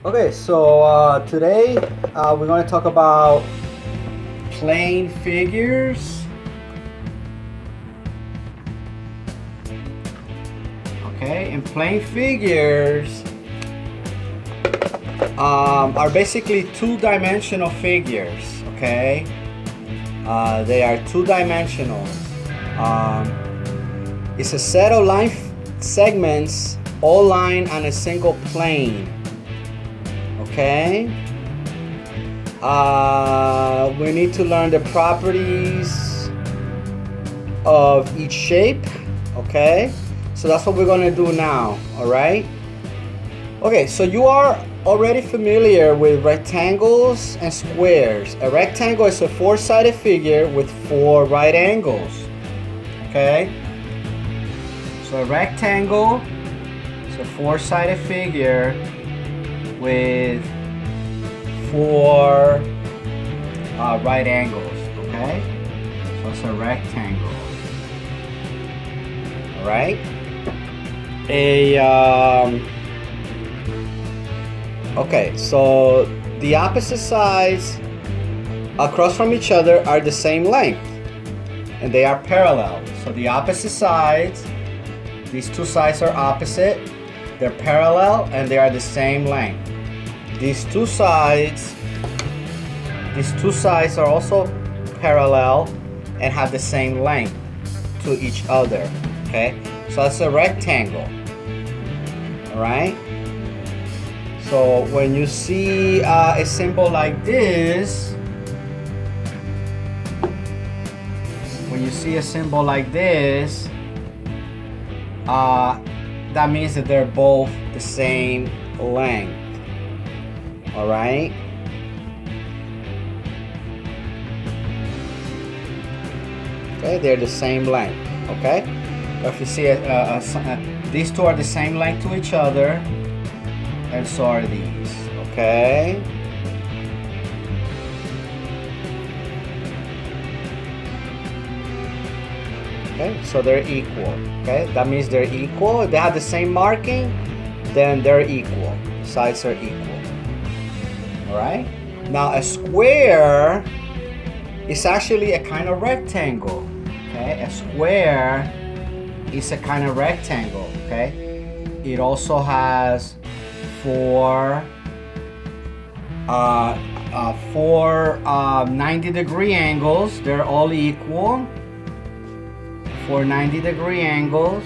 Okay, so today we're going to talk about plane figures. Okay, and plane figures are basically two-dimensional figures. Okay, they are two-dimensional. It's a set of line segments all lying on a single plane. Okay. We need to learn the properties of each shape. Okay. So that's what we're going to do now. All right. Okay. So you are already familiar with rectangles and squares. A rectangle is a four-sided figure with four right angles. Okay. So a rectangle is a four-sided figure with four right angles. Okay, so it's a rectangle. All right. Okay, so the opposite sides across from each other are the same length, and they are parallel. So the opposite sides, these two sides are opposite. They're parallel and they are the same length. These two sides are also parallel and have the same length to each other. Okay, so that's a rectangle. All right. So when you see a symbol like this, that means that they're both the same length. All right. Okay, they're the same length. Okay. If you see these two are the same length to each other, and so are these. Okay. Okay, so they're equal. Okay, that means they're equal. If they have the same marking, then they're equal. Sides are equal. All right. Now a square is actually a kind of rectangle. Okay, a square is a kind of rectangle. Okay, it also has four 90-degree angles. They're all equal. For 90-degree angles.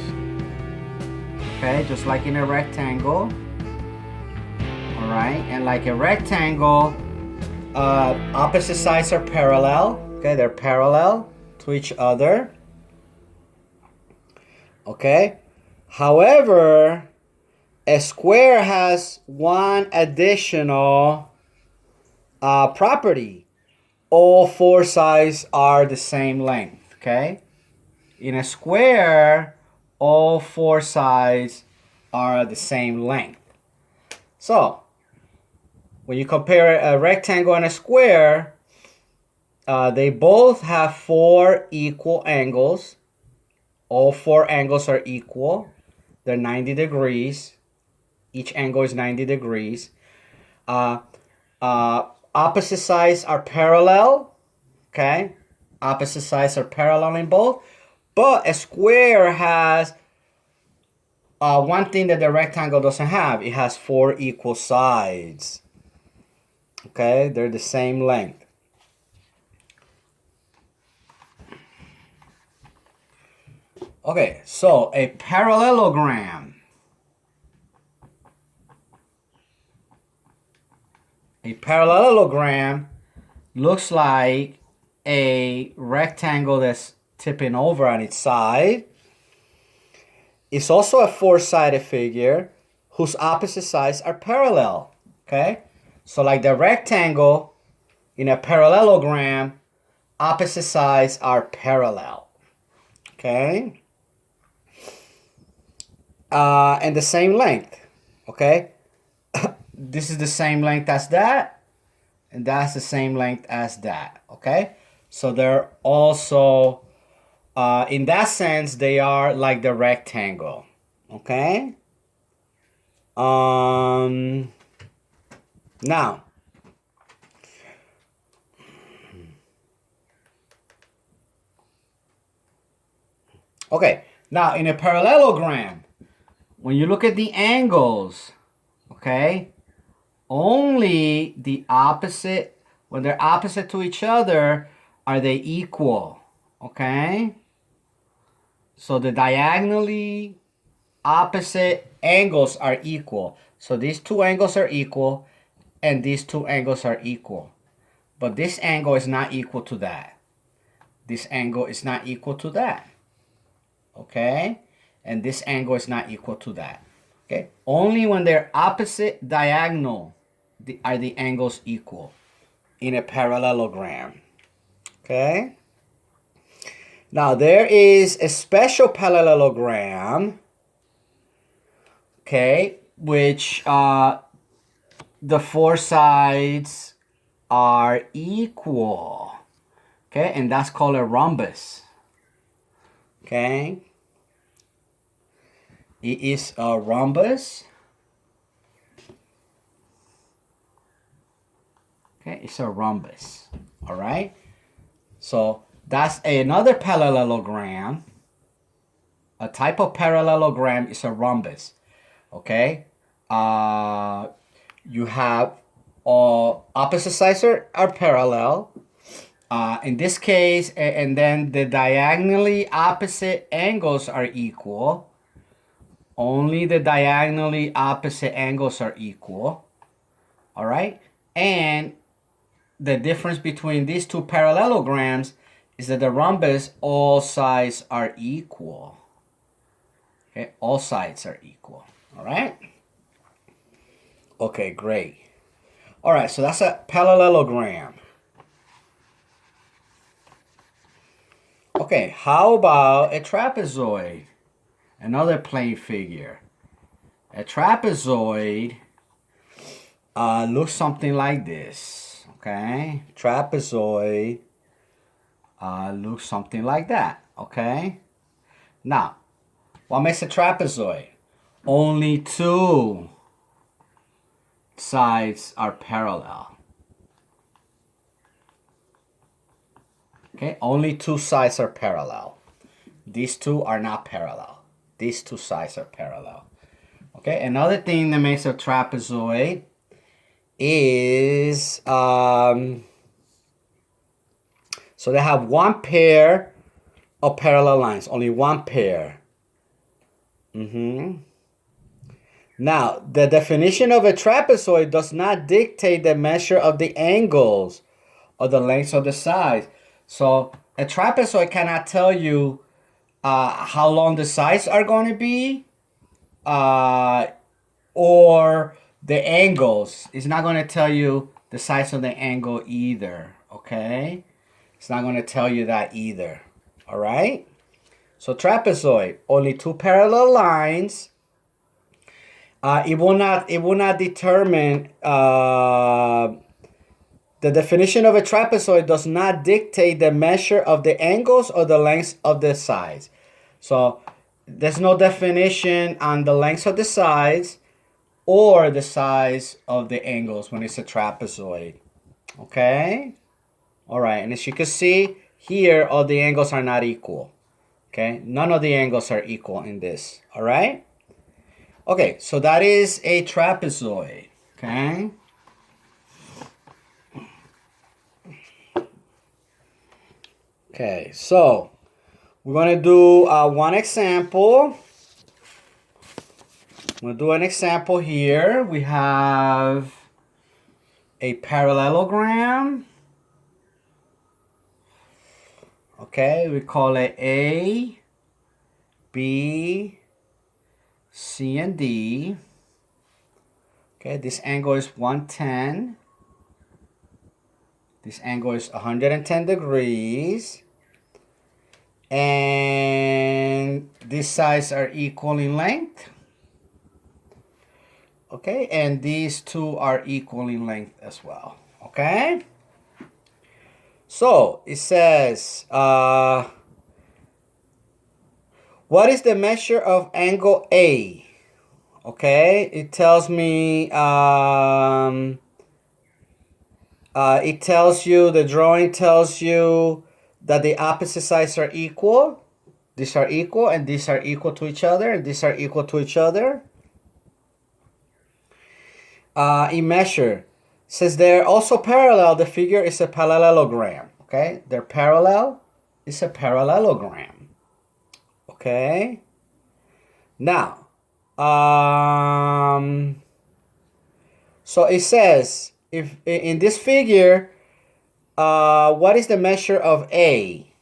Okay, just like in a rectangle. All right, and like a rectangle, opposite sides are parallel. Okay, they're parallel to each other. Okay, however, a square has one additional property. All four sides are the same length. Okay. In a square, all four sides are the same length. So, when you compare a rectangle and a square, they both have four equal angles. All four angles are equal. They're 90 degrees. Each angle is 90 degrees. Opposite sides are parallel. Okay? Opposite sides are parallel in both. But a square has one thing that the rectangle doesn't have. It has four equal sides. Okay, they're the same length. Okay, so a parallelogram. A parallelogram looks like a rectangle that's tipping over on its side. It's also a four-sided figure whose opposite sides are parallel. Okay, so like the rectangle in a parallelogram, opposite sides are parallel. Okay, and the same length. Okay, this is the same length as that, and that's the same length as that. Okay, so they're also in that sense, they are like the rectangle. Okay. Now, okay, now in a parallelogram, when you look at the angles, okay, only the opposite, when they're opposite to each other, are they equal, okay? So the diagonally opposite angles are equal. So these two angles are equal, and these two angles are equal. But this angle is not equal to that. This angle is not equal to that. Okay? And this angle is not equal to that. Okay? Only when they're opposite diagonal are the angles equal in a parallelogram. Okay? Now there is a special parallelogram, okay, which the four sides are equal. Okay, and that's called a rhombus. Okay, it is a rhombus. Okay, it's a rhombus. All right, so that's another parallelogram. A type of parallelogram is a rhombus. Okay, you have opposite sides are parallel. In this case, and then the diagonally opposite angles are equal. Only the diagonally opposite angles are equal. All right? And the difference between these two parallelograms is that the rhombus, all sides are equal. Okay? All sides are equal. All right? Okay, great. All right, so that's a parallelogram. Okay, how about a trapezoid? Another plane figure. A trapezoid looks something like this. Okay, trapezoid looks something like that. Okay, now what makes a trapezoid? Only two sides are parallel. Okay, only two sides are parallel. These two are not parallel. These two sides are parallel. Okay, another thing that makes a trapezoid is so they have one pair of parallel lines, only one pair. Now, the definition of a trapezoid does not dictate the measure of the angles or the lengths of the sides. So a trapezoid cannot tell you how long the sides are going to be or the angles. It's not going to tell you the size of the angle either, okay? It's not going to tell you that either, all right? So trapezoid, only two parallel lines. It will not determine the definition of a trapezoid does not dictate the measure of the angles or the lengths of the sides. So there's no definition on the lengths of the sides or the size of the angles when it's a trapezoid. Okay? All right, and as you can see here, all the angles are not equal. Okay? None of the angles are equal in this. All right? Okay, so that is a trapezoid. Okay? Okay, so we're going to do one example. I'm going to do an example here. We have a parallelogram. Okay, we call it A, B, C, and D. Okay, this angle is 110. This angle is 110 degrees. And these sides are equal in length. Okay, and these two are equal in length as well. Okay? So, it says, what is the measure of angle A? Okay, it tells me It tells you, the drawing tells you that the opposite sides are equal. These are equal, and these are equal to each other, and these are equal to each other. In measure, since they're also parallel, the figure is a parallelogram. Okay, they're parallel. It's a parallelogram. Okay. Now, so it says if in this figure, what is the measure of A?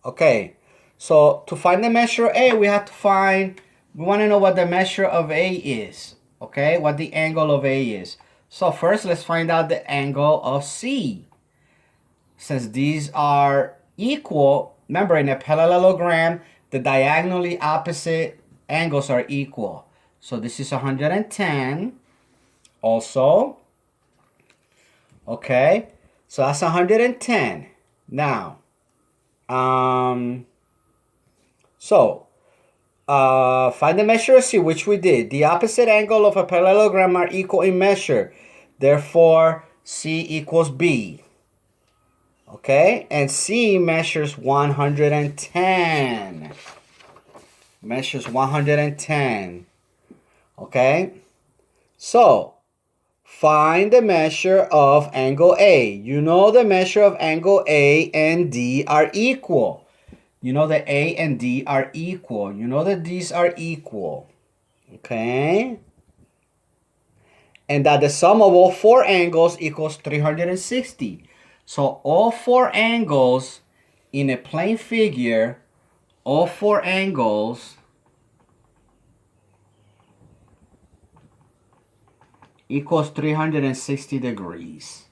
Okay, so to find the measure of A, we want to know what the measure of A is. Okay, what the angle of A is. So first, let's find out the angle of C. Since these are equal, remember in a parallelogram, the diagonally opposite angles are equal. So this is 110 also. Okay, so that's 110. Now, find the measure of C, which we did. The opposite angle of a parallelogram are equal in measure. Therefore, C equals B. Okay, and C measures 110. Measures 110. Okay, so find the measure of angle A. You know the measure of angle A and D are equal. You know that A and D are equal. You know that these are equal. Okay? And that the sum of all four angles equals 360. So all four angles in a plane figure, all four angles equals 360 degrees.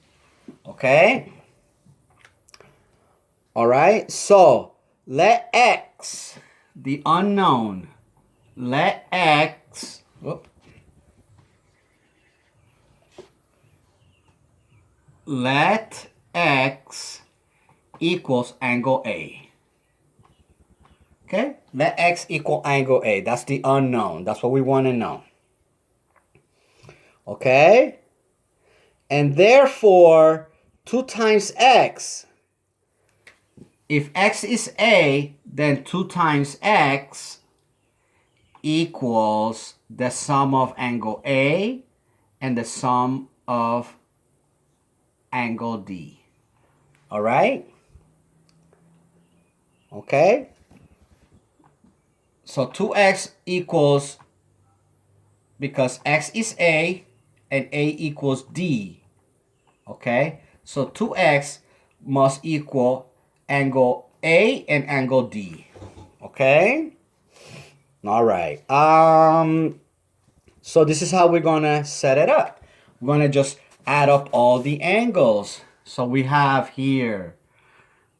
Okay? All right? So let X, the unknown, let X, let X equals angle A. Okay? Let X equal angle A. That's the unknown. That's what we want to know. Okay? And therefore, 2 times X. If X is A, then 2 times X equals the sum of angle A and the sum of angle D. All right? Okay? So 2x equals, because x is A and A equals D. Okay? So 2x must equal angle A and angle D. Okay? All right. So this is how we're going to set it up. We're going to just add up all the angles. So we have here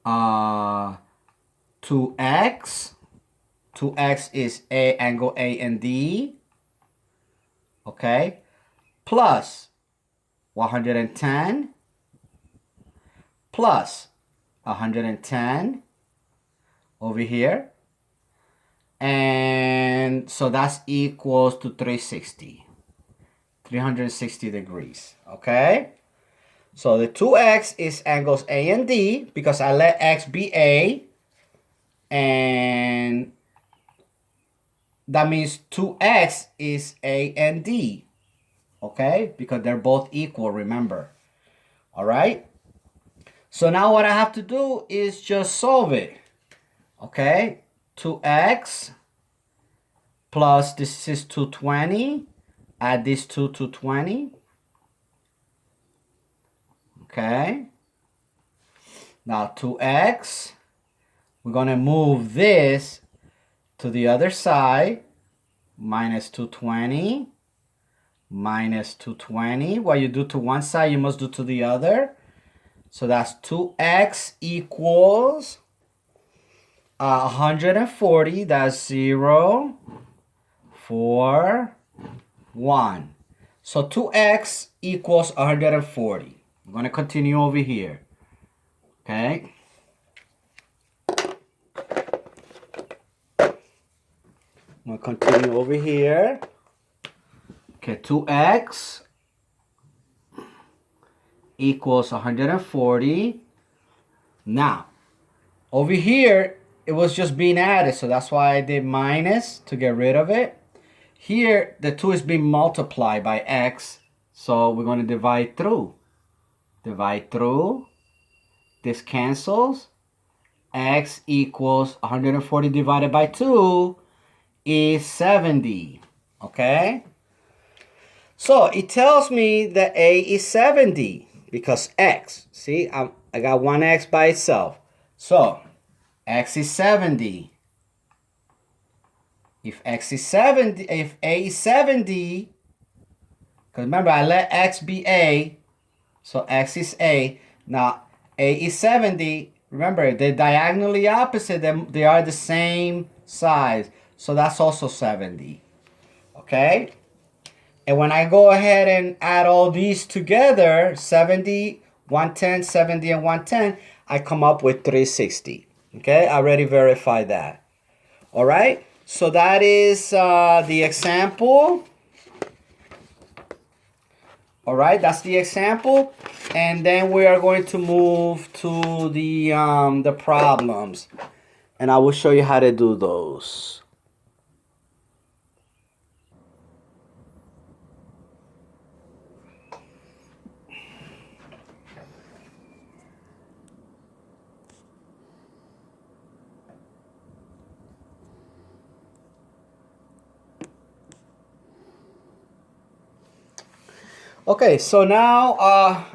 2x. 2x is angle A and D. Okay? Plus 110 plus 110 over here. And so that's equals to 360 degrees. Okay? So the 2x is angles A and D because I let x be A. And that means 2x is A and D. Okay? Because they're both equal, remember. All right? So now what I have to do is just solve it. Okay? 2x plus this is 220. Add this to 220. Okay? Now 2x. We're going to move this to the other side. Minus 220. Minus 220. What you do to one side, you must do to the other. So that's 2x equals 140. That's 0, 4, 1. So 2x equals 140. I'm going to continue over here. Okay. I'm going to continue over here. Okay, 2x equals 140. Now, over here, it was just being added, so that's why I did minus to get rid of it. Here, the 2 is being multiplied by x, so we're going to divide through. Divide through. This cancels. X equals 140 divided by 2 is 70. Okay? So it tells me that A is 70 because X. See, I got one X by itself. So X is 70. If X is 70, if A is 70, because remember I let X be A, so X is A. Now A is 70. Remember, they're diagonally opposite. They are the same size. So that's also 70. Okay? And when I go ahead and add all these together, 70, 110, 70, and 110, I come up with 360. Okay? I already verified that. All right? So that is the example. All right, that's the example, and then we are going to move to the problems, and I will show you how to do those. Okay, so now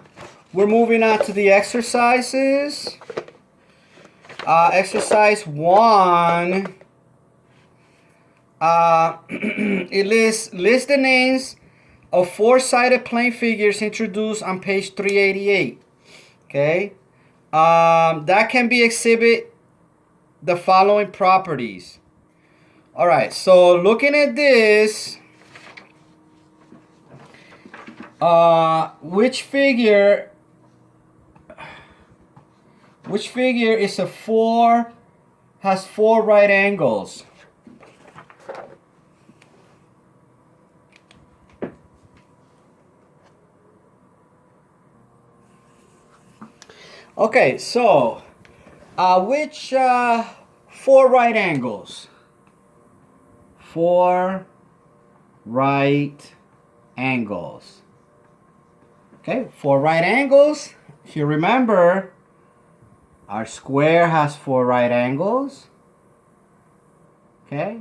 we're moving on to the exercises. Exercise 1. It lists the names of 4-sided plane figures introduced on page 388. Okay, that can be exhibit the following properties. All right, so looking at this. Which figure is has 4 right angles? Okay, so which 4 right angles? 4 right angles. Okay, 4 right angles. If you remember, our square has 4 right angles. Okay,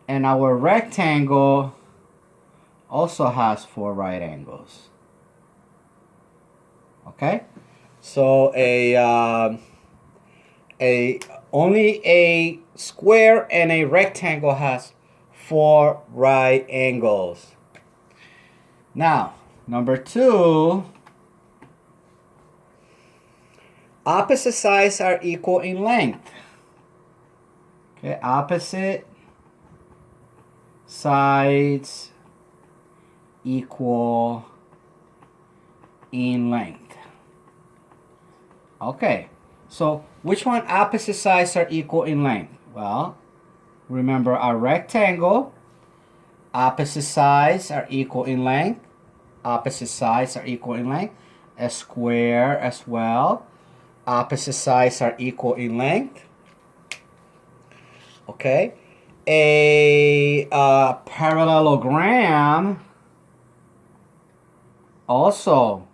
and our rectangle also has 4 right angles. Okay, so only a square and a rectangle has 4 right angles. Now, number 2, opposite sides are equal in length. Okay, opposite sides equal in length. Okay, so which one opposite sides are equal in length? Well, remember our rectangle, opposite sides are equal in length. Opposite sides are equal in length. A square as well. Opposite sides are equal in length. Okay. A parallelogram also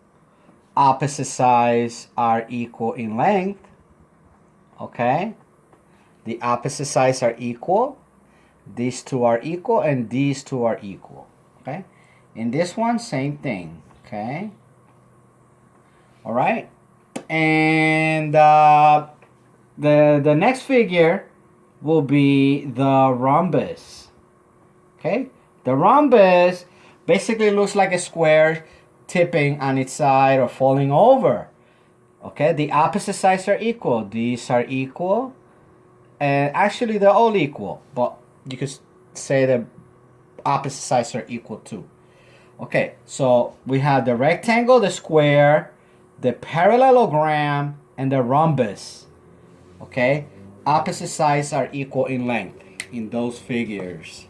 opposite sides are equal in length. Okay. The opposite sides are equal. These two are equal and these two are equal. Okay. In this one, same thing. Okay. All right. And the next figure will be the rhombus. Okay. The rhombus basically looks like a square tipping on its side or falling over. Okay. The opposite sides are equal. These are equal. And actually, they're all equal. But you could say the opposite sides are equal too. Okay, so we have the rectangle, the square, the parallelogram, and the rhombus. Okay, opposite sides are equal in length in those figures.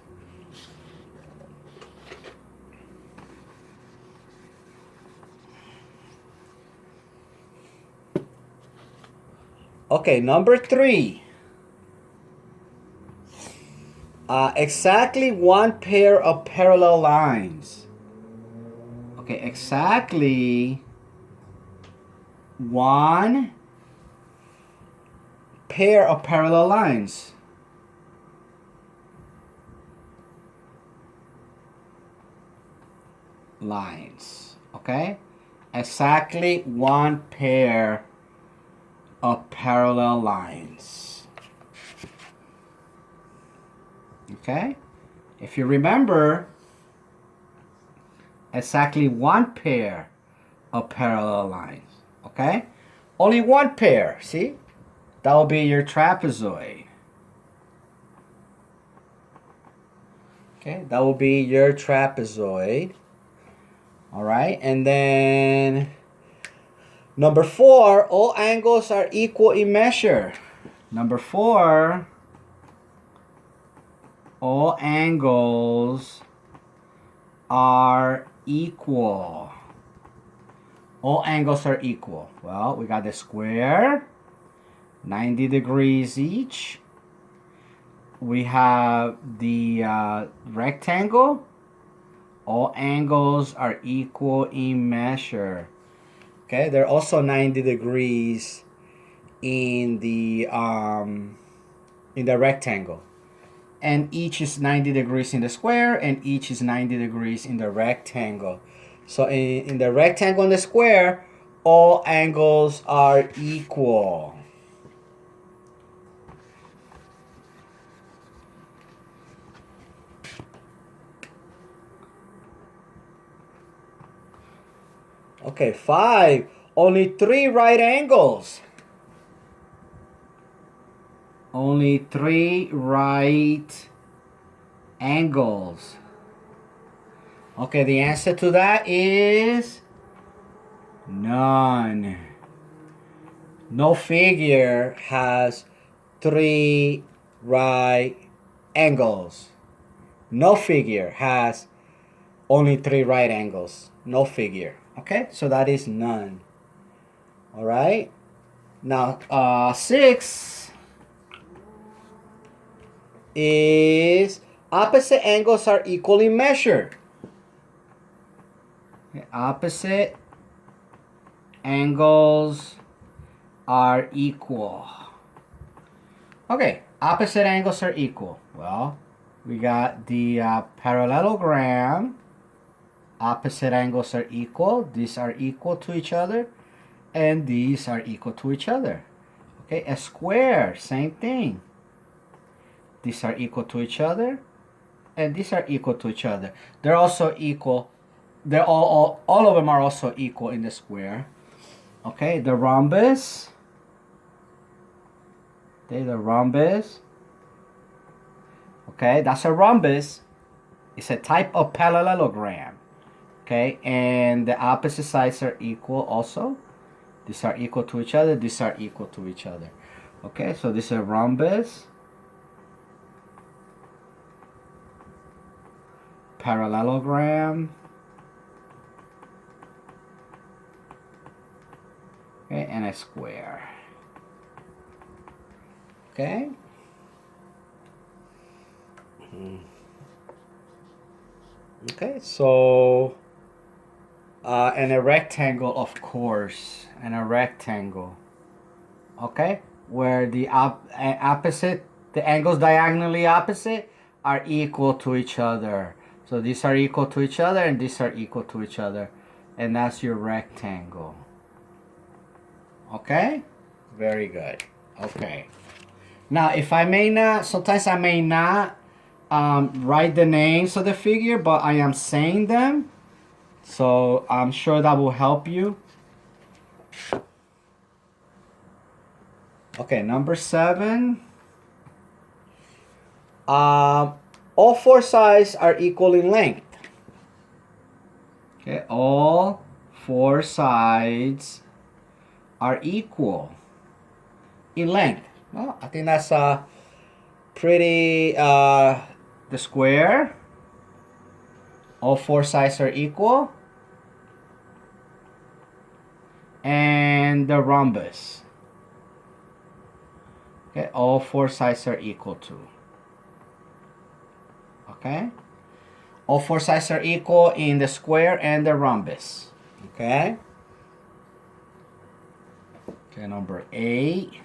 Okay, number 3. Exactly one pair of parallel lines. Okay, exactly one pair of parallel lines. Okay? Exactly one pair of parallel lines. Okay? If you remember, exactly one pair of parallel lines. Okay? Only one pair, see? That will be your trapezoid. Okay, that will be your trapezoid. All right, and then number 4, all angles are equal in measure. Number 4, all angles are equal. All angles are equal. Well, we got the square, 90 degrees each. We have the rectangle. All angles are equal in measure. Okay, they're also 90 degrees in the rectangle. And each is 90 degrees in the square, and each is 90 degrees in the rectangle. So in the rectangle and the square, all angles are equal. Okay, 5. Only 3 right angles. Only 3 right angles. Okay, the answer to that is none. No figure has 3 right angles. No figure has only 3 right angles. No figure. Okay, so that is none. All right. Now, 6 is opposite angles are equal in measure. Okay, opposite angles are equal. Okay, opposite angles are equal. Well, we got the parallelogram. Opposite angles are equal. These are equal to each other. And these are equal to each other. Okay, a square, same thing. These are equal to each other. And these are equal to each other. They're also equal. They're all of them are also equal in the square. Okay, the rhombus. Okay, the rhombus. Okay, that's a rhombus. It's a type of parallelogram. Okay, and the opposite sides are equal also. These are equal to each other. These are equal to each other. Okay, so this is a rhombus. Parallelogram. Okay, and a square. Okay. Okay, so and a rectangle, of course, and a rectangle. Okay, where the opposite, the angles diagonally opposite are equal to each other. So these are equal to each other, and these are equal to each other, and that's your rectangle. Okay, very good. Okay. Now, if I may not, sometimes I may not write the names of the figure, but I am saying them. So I'm sure that will help you. Okay, number 7. All 4 sides are equal in length. Okay, all 4 sides are equal in length. Well, I think that's pretty, the square. All 4 sides are equal. And the rhombus. Okay, all four sides are equal to. Okay, all four sides are equal in the square and the rhombus. Okay. Okay, number 8.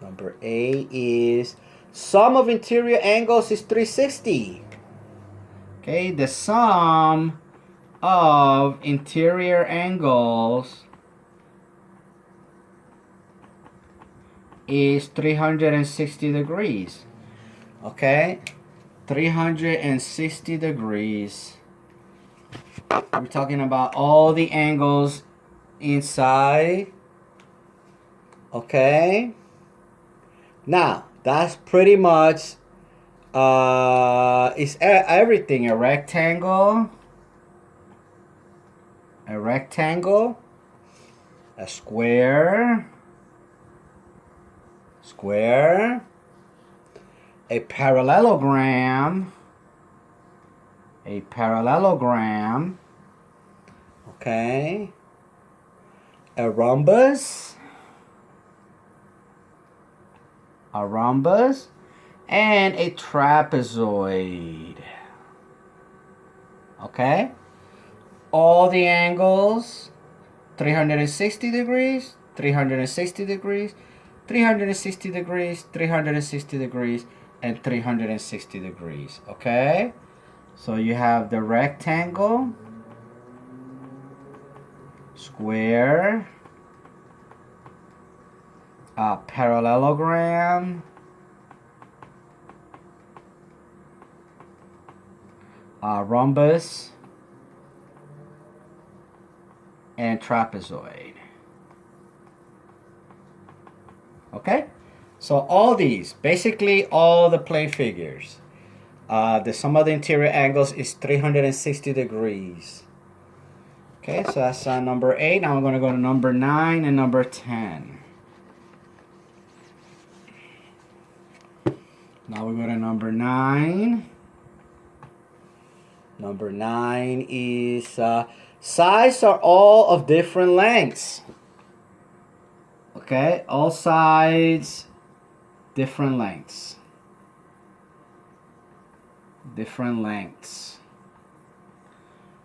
Number 8 is sum of interior angles is 360. Okay, the sum of interior angles is 360 degrees. Okay, 360 degrees. We're talking about all the angles inside. Okay, now that's pretty much is everything. A rectangle, a square, a parallelogram, okay, a rhombus, and a trapezoid. Okay, all the angles 360 degrees, 360 degrees, 360 degrees, 360 degrees, and 360 degrees. Okay, so you have the rectangle, square, parallelogram, rhombus, and trapezoid. Okay, so all these, basically all the plane figures, the sum of the interior angles is 360 degrees. Okay, so that's number 8. Now we're going to go to number 9 and number 10. Now we go to number 9. Number 9 is sides are all of different lengths. Okay, all sides, different lengths.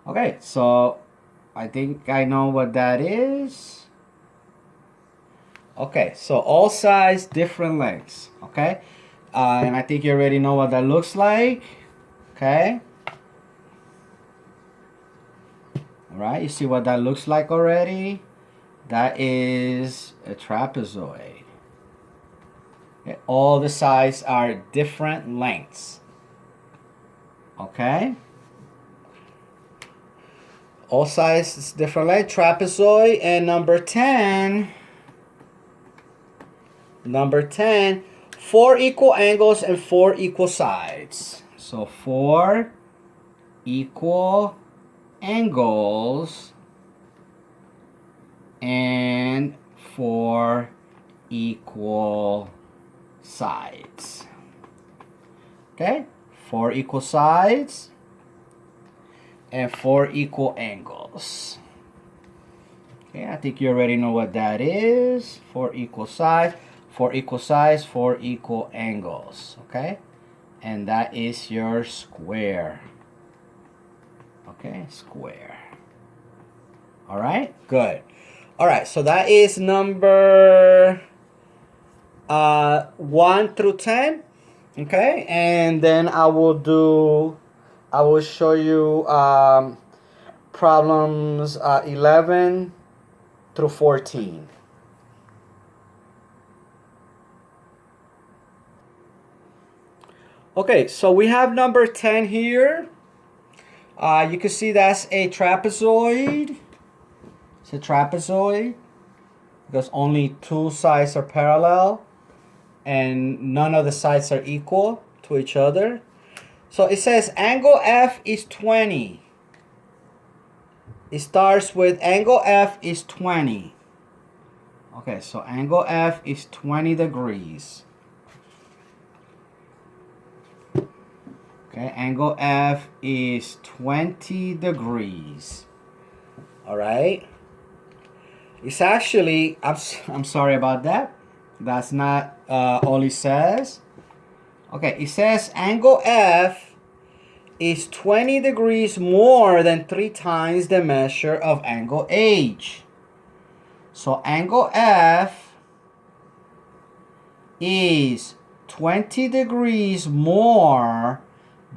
Okay, so I think I know what that is. Okay, so all sides, different lengths. Okay, and I think you already know what that looks like. Okay. All right, you see what that looks like already? That is a trapezoid. Okay, all the sides are different lengths. Okay? All sides is different length. Trapezoid. And number 10, 4 equal angles and 4 equal sides. So 4 equal angles and 4 equal sides. Okay, 4 equal sides and 4 equal angles. Okay, I think you already know what that is. 4 equal sides, 4 equal sides, 4 equal angles. Okay, and that is your square. Okay, square. All right, good. All right, so that is number 1 through 10. Okay, and then I will show you problems 11 through 14. Okay, so we have number 10 here. You can see that's a trapezoid. It's a trapezoid because only 2 sides are parallel and none of the sides are equal to each other. So it says angle F is 20. It starts with angle F is 20. Okay, so angle F is 20 degrees. Okay, angle F is 20 degrees. All right. It's actually, I'm sorry about that. That's not all it says. Okay, it says angle F is 20 degrees more than 3 times the measure of angle H. So angle F is 20 degrees more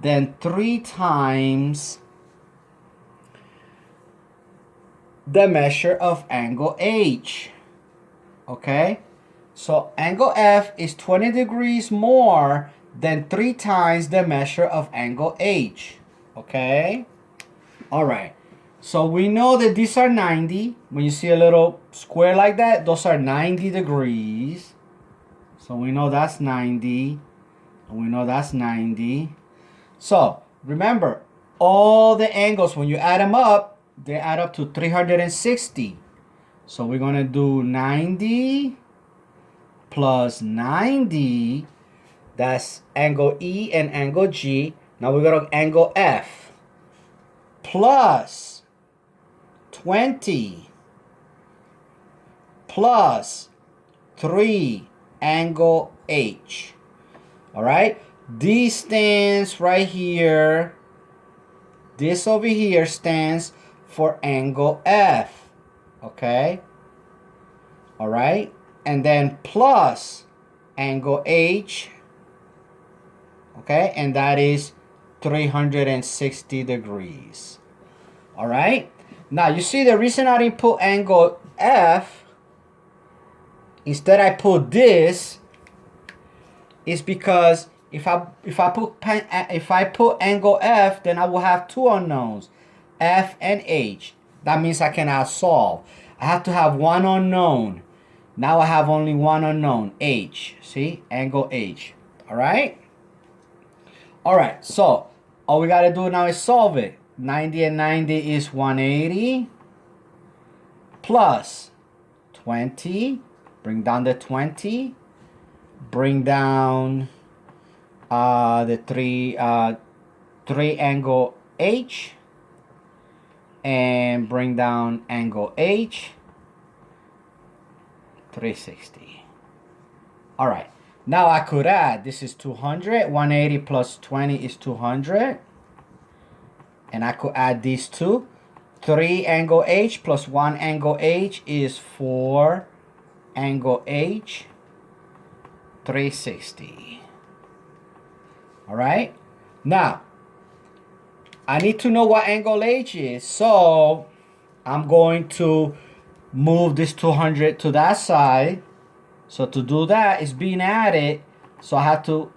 than 3 times the measure of angle H. Okay? So angle F is 20 degrees more than 3 times the measure of angle H. Okay? All right. So we know that these are 90. When you see a little square like that, those are 90 degrees. So we know that's 90. And we know that's 90. So remember, all the angles, when you add them up, they add up to 360. So we're going to do 90 plus 90. That's angle E and angle G. Now we're going to angle F. Plus 20 plus 3 angle H. All right, this stands right here. This over here stands for angle F. Okay, all right, and then plus angle H. Okay, and that is 360 degrees. All right, now you see the reason I didn't put angle F, instead I put this, is because if I put angle F, then I will have two unknowns, F and H. That means I cannot solve. I have to have one unknown. Now I have only one unknown, H. See, angle H. All right. All right. So all we gotta do now is solve it. 90 and 90 is 180 plus 20. Bring down the 20. Bring down the 3 angle H, and bring down angle H. 360. All right. Now I could add. This is 200. 180 plus 20 is 200. And I could add these two. 3 angle H plus 1 angle H is 4 angle H. 360. All right. Now, I need to know what angle H is. So I'm going to move this 200 to that side. So to do that, it's being added. So I have to